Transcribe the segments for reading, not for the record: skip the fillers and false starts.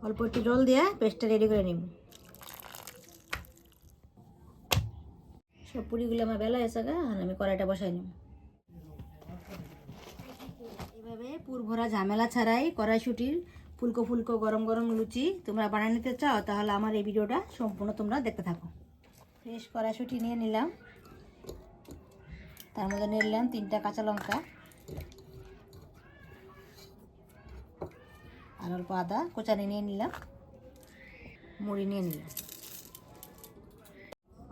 অল্প একটু জল দিয়ে পেস্টটা রেডি করে নিব। সব পুরিগুলো আমার বেলা হয়েছে আর আমি কড়াইটা বসাই নিব। এভাবে পুর ভরা ঝামেলা ছাড়াই কড়াইশুটির ফুলকো ফুলকো গরম গরম লুচি তোমরা বানিয়ে নিতে চাও তাহলে আমার এই ভিডিওটা সম্পূর্ণ তোমরা দেখতে থাকো। ফ্রেশ কড়াইশুটি নিয়ে নিলাম, তার মধ্যে নিয়ে নিলাম 3টা কাঁচা লঙ্কা আর অল্প আদা কোচানি নিয়ে নিলাম, মুড়ি নিয়ে নিলাম।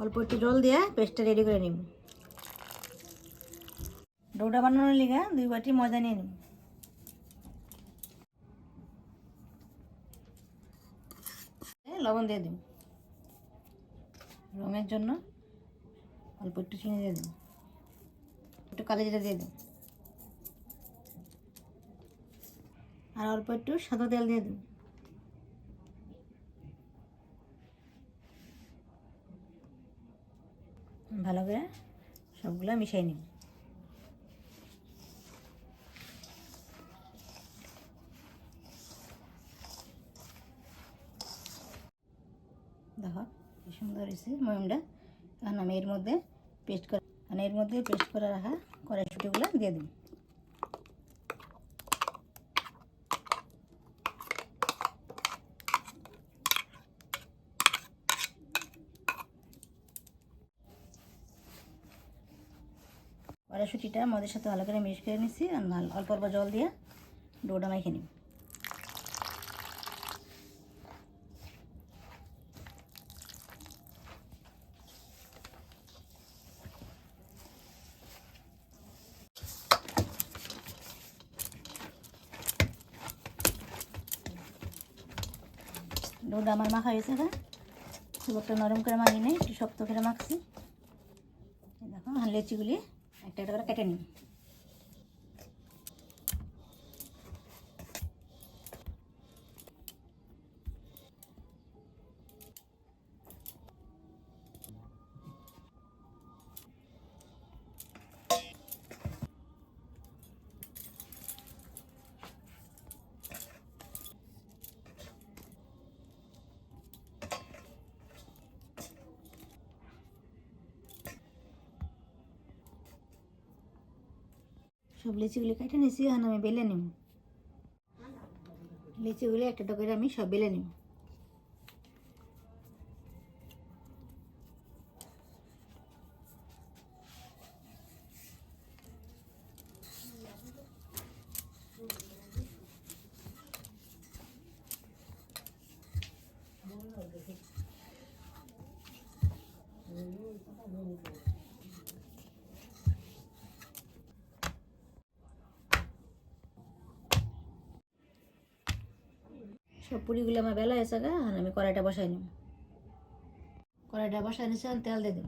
অল্প একটু জল দিয়ে পেস্টটা রেডি করে নিব। ডোটা বানানোর লিগে 2 বাটি ময়দা নিয়ে নিব। লবণ দিয়ে দিব, রঙের জন্য অল্প একটু চিনি দিয়ে দিব, একটু কালো জিরা দিয়ে দিব আর অল্প একটু সাদা তেল দিয়ে দিব। ভালো করে সবগুলো মিশিয়ে নিব। দেখো কি সুন্দর হয়েছে ময়মটা। এখন আমি এর মধ্যে পেস্ট করে রাখা কড়াইশুঁটিগুলো দিয়ে দিই। কড়াইশুঁটিটা মদের সাথে ভালো করে মিক্স করে নিচ্ছি আর অল্প অল্প জল দিয়ে ডোটা মেখে নিই। ডোটা আমার মাখা হয়েছে না, খুব একটা নরম করে মাখি নেই, একটু শক্ত করে মাখছি। দেখো লেচিগুলি একটা একটা করে কেটে নিই। সব লিচিগুলি কেটে নিয়েছি, এখন আমি বেলে নিব। লিচিগুলি একটা একটা করে আমি সব বেলে নিব। সব পুরিগুলো আমার বেলা হয়েছে আর আমি কড়াইটা বসাই নিব। কড়াইটা বসাই নিচ্ছি, তেল দিয়ে দেব।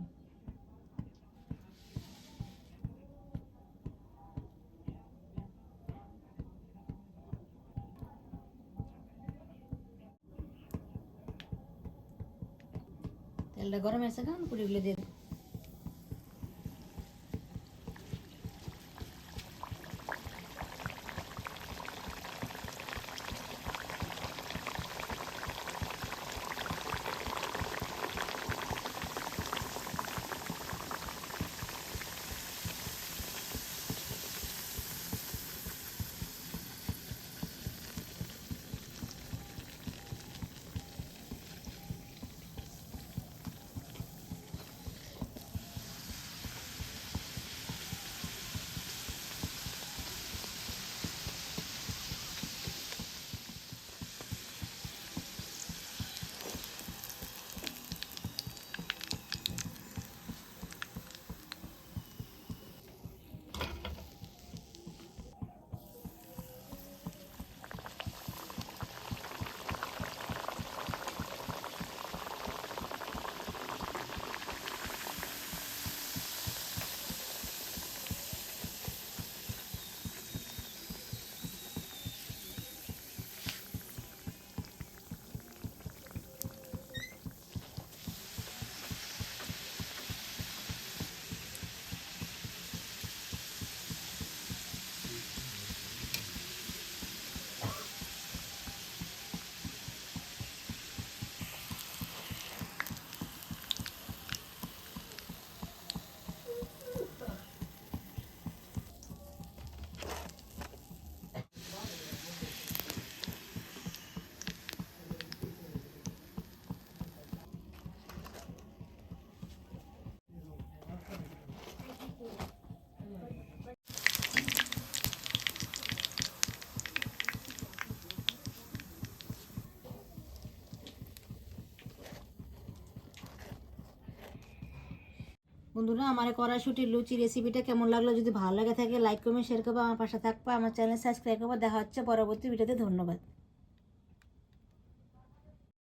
তেলটা গরম হয়েছে পুরিগুলো দিয়ে দেব। বন্ধুরা, আমার এই কড়াইশুঁটির লুচি রেসিপিটা কেমন লাগলো, যদি ভালো লাগে থাকে লাইক কমেন্ট শেয়ার করবো, আমার পাশে থাকবে, আমার চ্যানেল সাবস্ক্রাইব করবো। দেখা হচ্ছে পরবর্তী ভিডিওতে। ধন্যবাদ।